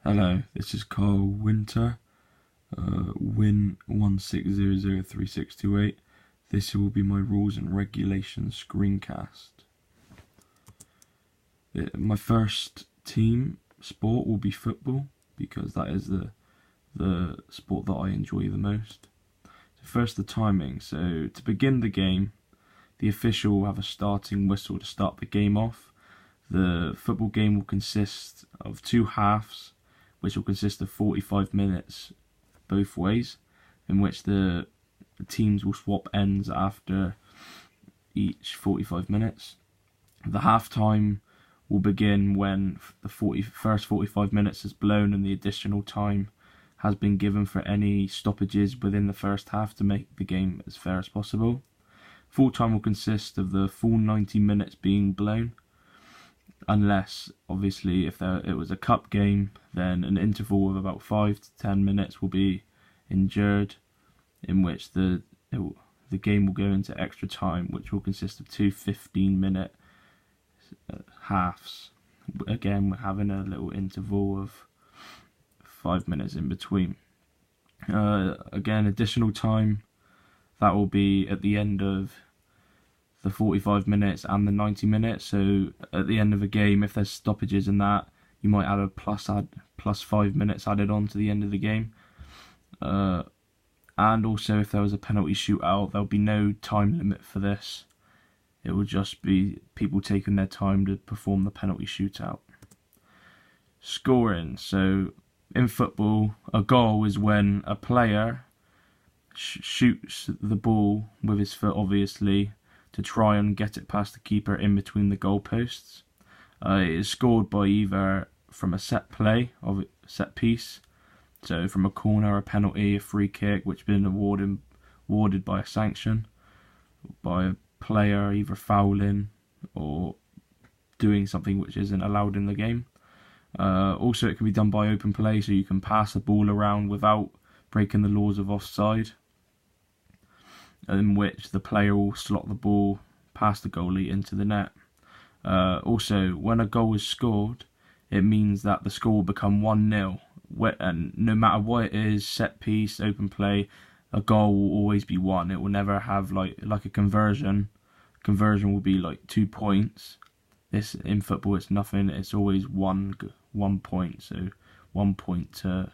Hello, this is Carl Winter, Win 16003628. This will be my rules and regulations screencast. My first team sport will be football, because that is the sport that I enjoy the most. So first, the timing. So to begin the game, the official will have a starting whistle to start the game off. The football game will consist of two halves, which will consist of 45 minutes both ways, in which the teams will swap ends after each 45 minutes. The half time will begin when the first 45 minutes is blown and the additional time has been given for any stoppages within the first half to make the game as fair as possible. Full time will consist of the full 90 minutes being blown, unless, obviously, if it was a cup game, then an interval of about 5 to 10 minutes will be endured, in which the game will go into extra time, which will consist of two 15-minute halves, again having a little interval of 5 minutes in between. Again, additional time, that will be at the end of the 45 minutes and the 90 minutes. So at the end of a game, if there's stoppages in that, you might add a plus 5 minutes added on to the end of the game. And also, if there was a penalty shootout, there'll be no time limit for this. It will just be people taking their time to perform the penalty shootout. Scoring. So in football, a goal is when a player shoots the ball with his foot, obviously, to try and get it past the keeper in between the goalposts. It is scored by either from a set play, or set piece, so from a corner, a penalty, a free kick, which has been awarded by a sanction, by a player either fouling or doing something which isn't allowed in the game. Also, it can be done by open play, so you can pass the ball around without breaking the laws of offside, in which the player will slot the ball past the goalie into the net. Also, when a goal is scored, it means that the score will become 1-0, and no matter what it is, set piece, open play, a goal will always be 1. It will never have like a conversion. Conversion will be like 2 points. This, in football, it's nothing. It's always 1 point. So 1 point to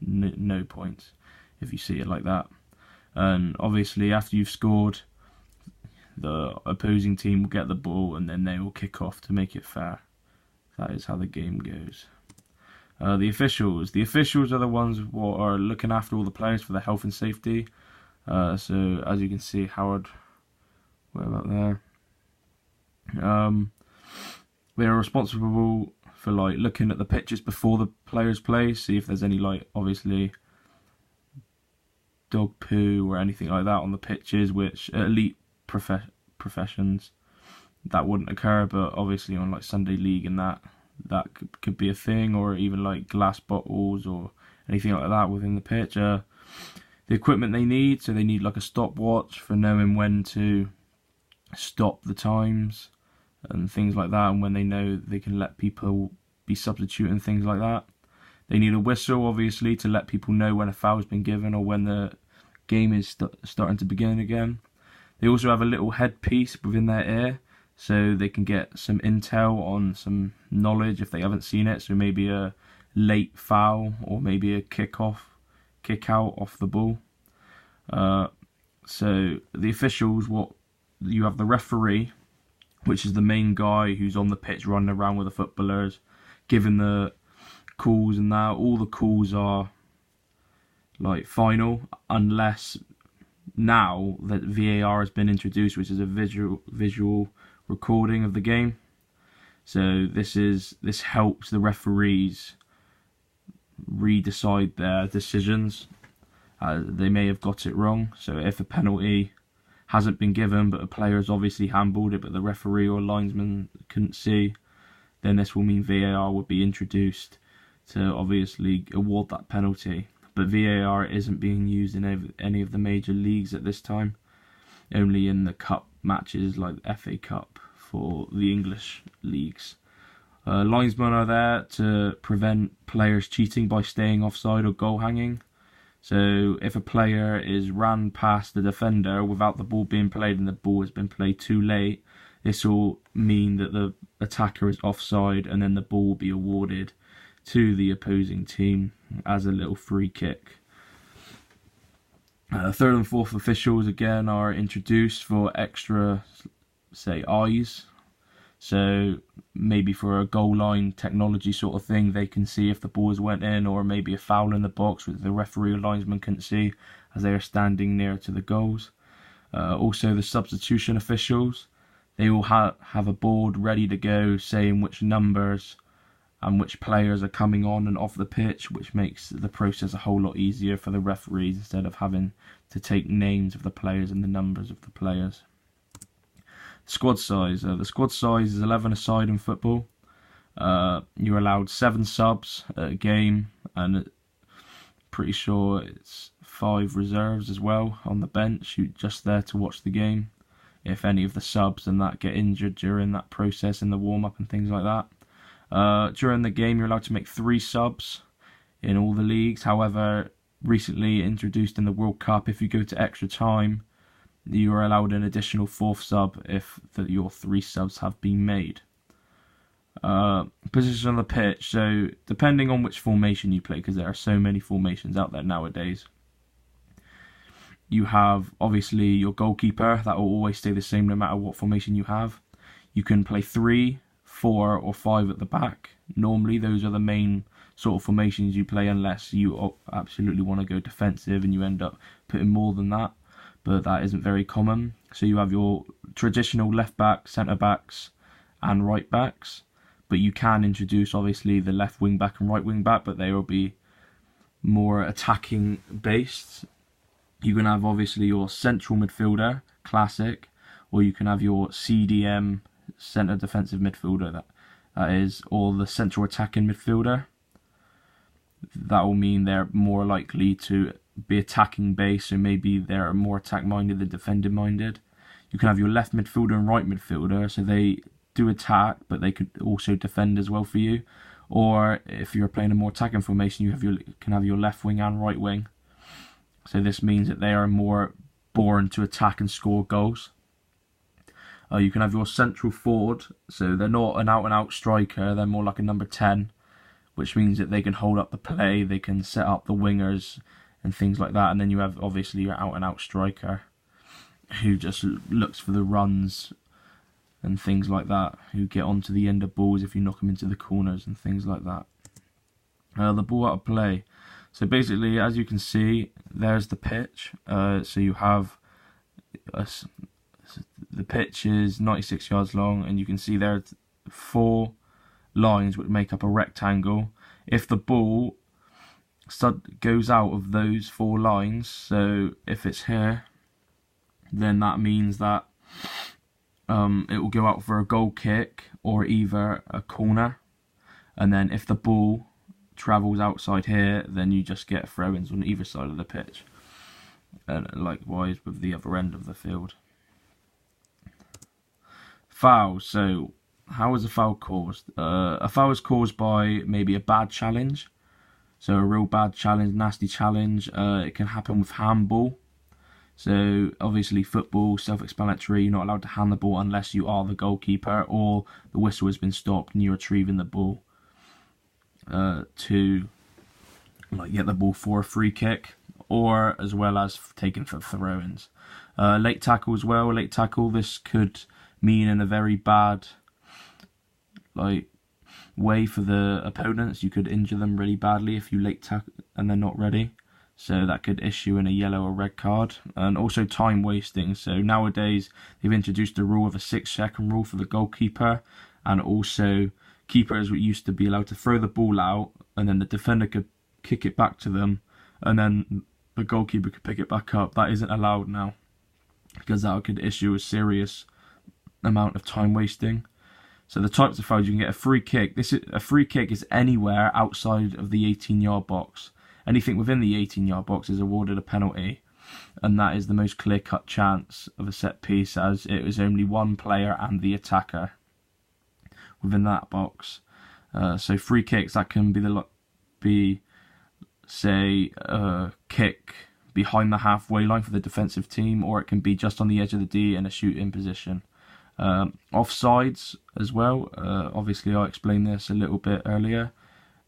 no points, if you see it like that. And obviously, after you've scored, the opposing team will get the ball and then they will kick off to make it fair. That is how the game goes. The officials are the ones who are looking after all the players for their health and safety. So as you can see, Howard, where about there? They are responsible for looking at the pitches before the players play, see if there's any obviously dog poo or anything like that on the pitches, which at elite professions that wouldn't occur, but obviously on Sunday league and that could be a thing, or even glass bottles or anything like that within the pitch. The equipment they need, so they need a stopwatch for knowing when to stop the times and things like that, and when they know they can let people be substituting, things like that. They need a whistle, obviously, to let people know when a foul's been given or when the game is starting to begin again. They also have a little headpiece within their ear, so they can get some intel on some knowledge if they haven't seen it. So maybe a late foul, or maybe a kick out off the ball. So the officials, you have the referee, which is the main guy who's on the pitch running around with the footballers, giving the calls and that. All the calls are final, unless now that VAR has been introduced, which is a visual recording of the game. So this helps the referees re-decide their decisions. They may have got it wrong. So if a penalty hasn't been given, but a player has obviously handballed it, but the referee or linesman couldn't see, then this will mean VAR would be introduced to obviously award that penalty. But VAR isn't being used in any of the major leagues at this time, only in the cup matches like the FA Cup for the English leagues. Linesmen are there to prevent players cheating by staying offside or goal hanging. So if a player is ran past the defender without the ball being played and the ball has been played too late, this will mean that the attacker is offside, and then the ball will be awarded to the opposing team as a little free kick. Third and fourth officials again are introduced for extra, say, eyes. So maybe for a goal line technology sort of thing, they can see if the ball has went in, or maybe a foul in the box which the referee or linesman couldn't see as they are standing near to the goals. Also the substitution officials, they will have a board ready to go saying which numbers and which players are coming on and off the pitch, which makes the process a whole lot easier for the referees instead of having to take names of the players and the numbers of the players. Squad size. The squad size is 11 aside in football. You're allowed 7 subs at a game, and pretty sure it's 5 reserves as well on the bench, who just there to watch the game. If any of the subs and that get injured during that process in the warm-up and things like that. During the game, you're allowed to make 3 subs in all the leagues. However, recently introduced in the World Cup, if you go to extra time, you are allowed an additional 4th sub if your 3 subs have been made. Position on the pitch. So depending on which formation you play, because there are so many formations out there nowadays, you have obviously your goalkeeper. That will always stay the same no matter what formation you have. You can play 3, 4 or 5 at the back. Normally those are the main sort of formations you play, unless you absolutely want to go defensive and you end up putting more than that, but that isn't very common. So you have your traditional left back, centre backs and right backs, but you can introduce obviously the left wing back and right wing back, but they will be more attacking based. You can have obviously your central midfielder, classic, or you can have your CDM, centre defensive midfielder, that is, or the central attacking midfielder. That will mean they're more likely to be attacking based, so maybe they're more attack minded than defending minded. You can have your left midfielder and right midfielder, so they do attack, but they could also defend as well for you. Or if you're playing a more attacking formation, you can have your left wing and right wing. So this means that they are more born to attack and score goals. You can have your central forward, so they're not an out-and-out striker, they're more like a number 10, which means that they can hold up the play, they can set up the wingers and things like that. And then you have obviously your out-and-out striker, who just looks for the runs and things like that, who get onto the end of balls if you knock them into the corners and things like that. The ball out of play. So basically, as you can see, there's the pitch. So you have the pitch is 96 yards long, and you can see there are 4 lines which make up a rectangle. If the ball goes out of those 4 lines, so if it's here, then that means that it will go out for a goal kick or either a corner. And then if the ball travels outside here, then you just get throw-ins on either side of the pitch, and likewise with the other end of the field. Foul. So how is a foul caused? A foul is caused by maybe a bad challenge, so a real bad challenge, nasty challenge. It can happen with handball. So obviously football, self-explanatory, you're not allowed to hand the ball unless you are the goalkeeper or the whistle has been stopped and you're retrieving the ball to get the ball for a free kick, or as well as taken for throw-ins. Late tackle as well. Late tackle, this could mean in a very bad way for the opponents. You could injure them really badly if you late tackle and they're not ready. So that could issue in a yellow or red card. And also time wasting. So nowadays they've introduced the rule of a 6-second rule for the goalkeeper, and also keepers used to be allowed to throw the ball out and then the defender could kick it back to them and then the goalkeeper could pick it back up. That isn't allowed now, because that could issue a serious amount of time wasting. So the types of fouls you can get: a free kick. A free kick is anywhere outside of the 18-yard box. Anything within the 18-yard box is awarded a penalty, and that is the most clear-cut chance of a set piece, as it is only one player and the attacker within that box. So free kicks, that can be say a kick behind the halfway line for the defensive team, or it can be just on the edge of the D in a shoot-in position. Offsides as well, obviously I explained this a little bit earlier.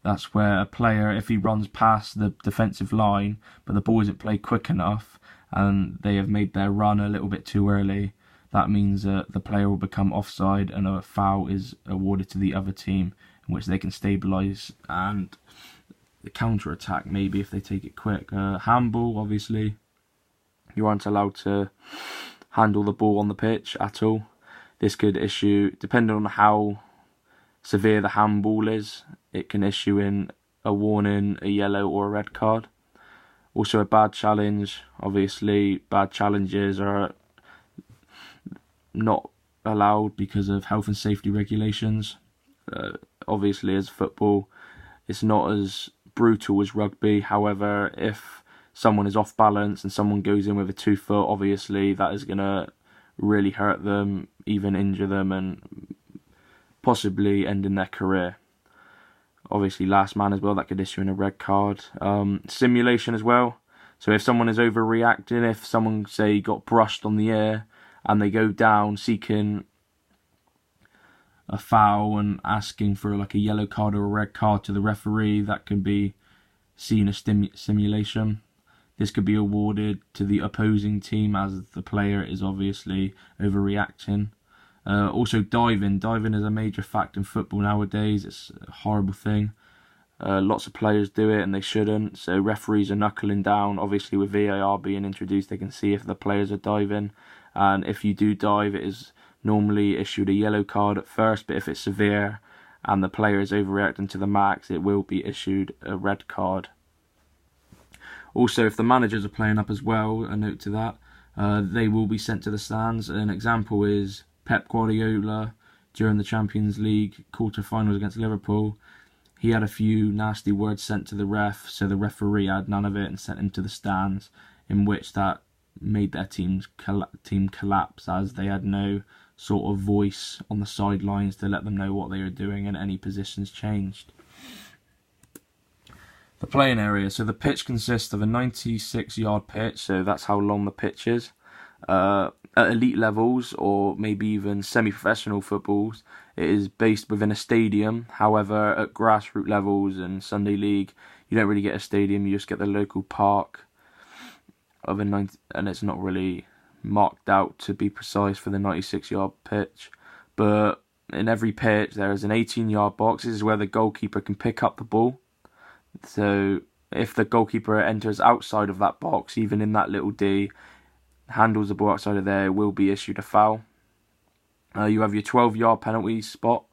That's where a player, if he runs past the defensive line but the ball isn't played quick enough and they have made their run a little bit too early, that means the player will become offside and a foul is awarded to the other team, in which they can stabilise and the counter-attack maybe if they take it quick. Handball, obviously, you aren't allowed to handle the ball on the pitch at all. This could issue, depending on how severe the handball is, it can issue in a warning, a yellow or a red card. Also a bad challenge. Obviously, bad challenges are not allowed because of health and safety regulations. Obviously, as football, it's not as brutal as rugby. However, if someone is off balance and someone goes in with a 2 foot, obviously that is going to really hurt them, even injure them, and possibly ending their career. Obviously, last man as well, that could issue in a red card. Simulation as well. So if someone is overreacting, if someone, say, got brushed on the air and they go down seeking a foul and asking for like a yellow card or a red card to the referee, that can be seen as simulation. This could be awarded to the opposing team as the player is obviously overreacting. Also diving. Diving is a major fact in football nowadays. It's a horrible thing. Lots of players do it and they shouldn't. So referees are knuckling down. Obviously with VAR being introduced, they can see if the players are diving. And if you do dive, it is normally issued a yellow card at first. But if it's severe and the player is overreacting to the max, it will be issued a red card. Also, if the managers are playing up as well, a note to that, they will be sent to the stands. An example is Pep Guardiola during the Champions League quarter-finals against Liverpool. He had a few nasty words sent to the ref, so the referee had none of it and sent him to the stands, in which that made their team collapse, as they had no sort of voice on the sidelines to let them know what they were doing and any positions changed. The playing area. So the pitch consists of a 96-yard pitch, so that's how long the pitch is. At elite levels, or maybe even semi-professional footballs, it is based within a stadium. However, at grassroots levels and Sunday League, you don't really get a stadium, you just get the local park of a 90, and it's not really marked out, to be precise, for the 96-yard pitch. But in every pitch, there is an 18-yard box. This is where the goalkeeper can pick up the ball. So if the goalkeeper enters outside of that box, even in that little D, handles the ball outside of there, will be issued a foul. You have your 12-yard penalty spot.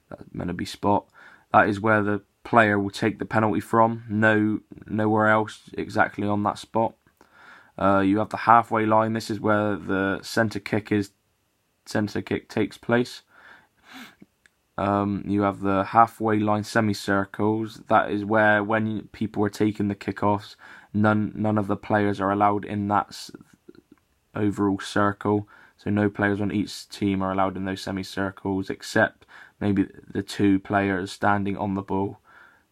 That's meant to be spot. That is where the player will take the penalty from. Nowhere else exactly on that spot. You have the halfway line. This is where the centre kick takes place. You have the halfway line semicircles. That is where, when people are taking the kickoffs, none of the players are allowed in that overall circle. So no players on each team are allowed in those semicircles, except maybe the 2 players standing on the ball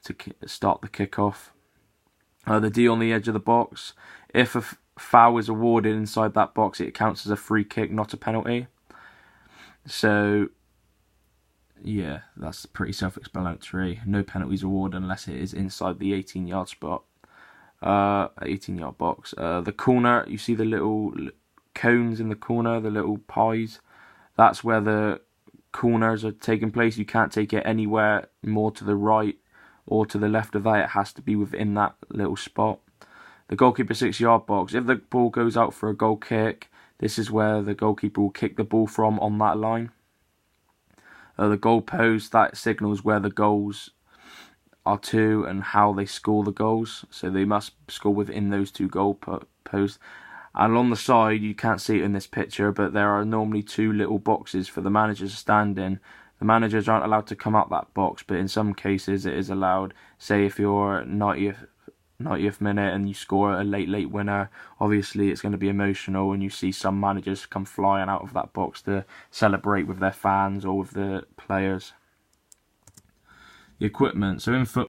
to start the kickoff. The D on the edge of the box. If a foul is awarded inside that box, it counts as a free kick, not a penalty. So yeah, that's pretty self-explanatory. No penalties awarded unless it is inside the 18-yard spot, 18-yard box. The corner, you see the little cones in the corner, the little pies. That's where the corners are taking place. You can't take it anywhere more to the right or to the left of that. It has to be within that little spot. The goalkeeper 6-yard box. If the ball goes out for a goal kick, this is where the goalkeeper will kick the ball from on that line. The goal post, that signals where the goals are to and how they score the goals. So they must score within those 2 goal posts. And on the side, you can't see it in this picture, but there are normally 2 little boxes for the managers to stand in. The managers aren't allowed to come out that box, but in some cases it is allowed. Say if you're 90th minute and you score a late winner, obviously it's going to be emotional, and you see some managers come flying out of that box to celebrate with their fans or with the players. the equipment. So in football,